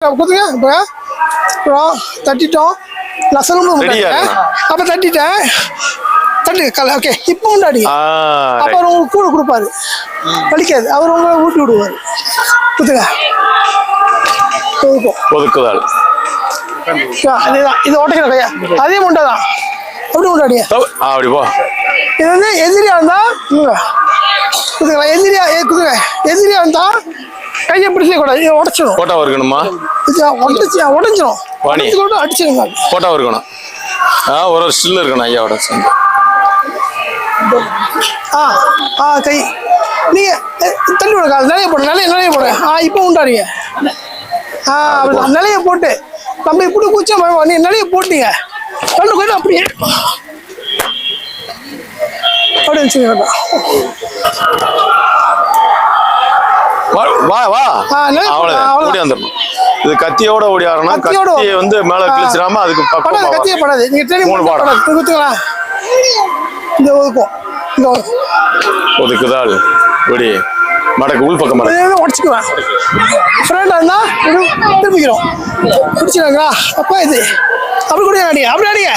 குத்துங்க இப்போ அப்புறம் தட்டிட்டோம் லசனும் அப்போ தட்டிட்டேன் தட்டு கல ஓகே இப்போ உண்டாடி அப்புறம் உங்களுக்கு கூட கொடுப்பாரு வலிக்காது அவர் உங்களை ஊட்டி விடுவார் குத்துங்க ஒதுக்குதாள் அதேதான் இது ஓட்டைக்கிற கையா அதே முண்டை தான் அப்படி உண்டாடியா அப்படி போ இது வந்து எதிரியா இருந்தா குத்துங்களா எதிரியா குத்துங்க எதிரியா இருந்தா கையை பிடிச்ச கூடாது இதை உடச்சிடும் போட்டா இருக்கணுமா உடஞ்சிடும் அடிச்சிருங்க போட்டா இருக்கணும் ஒரு ஸ்டில் இருக்கணும் ஐயாவோட கை நீங்க தள்ளி விடுங்க நிலைய போடு நிலைய போடு இப்போ உண்டாடிங்க நிலைய போட்டு நம்ம இப்படி கூச்சம் நீ நிலைய போட்டீங்க ரெண்டு கோயில் அப்படியே அப்படி வச்சுங்க வா வா அவ்வளவுதான் இது கத்தியோட ஓடியாரணும் கத்தியை வந்து மேல கிழிச்சிடாம அதுக்கு படாது கத்தியே படாது நீங்க ட்ரெயினிங் படாது குத்துங்களா இந்த ஒதுக்கும் இந்த ஒதுக்குதாள் ஓடி மடக்கு உள் பக்கம் உடச்சிக்குவேன் ஃப்ரெண்டா இருந்தா திரும்பிக்கிறோம் பிடிச்சிருங்களா அப்பா இது அப்படி கூட அடிங்க அப்படி அடிங்க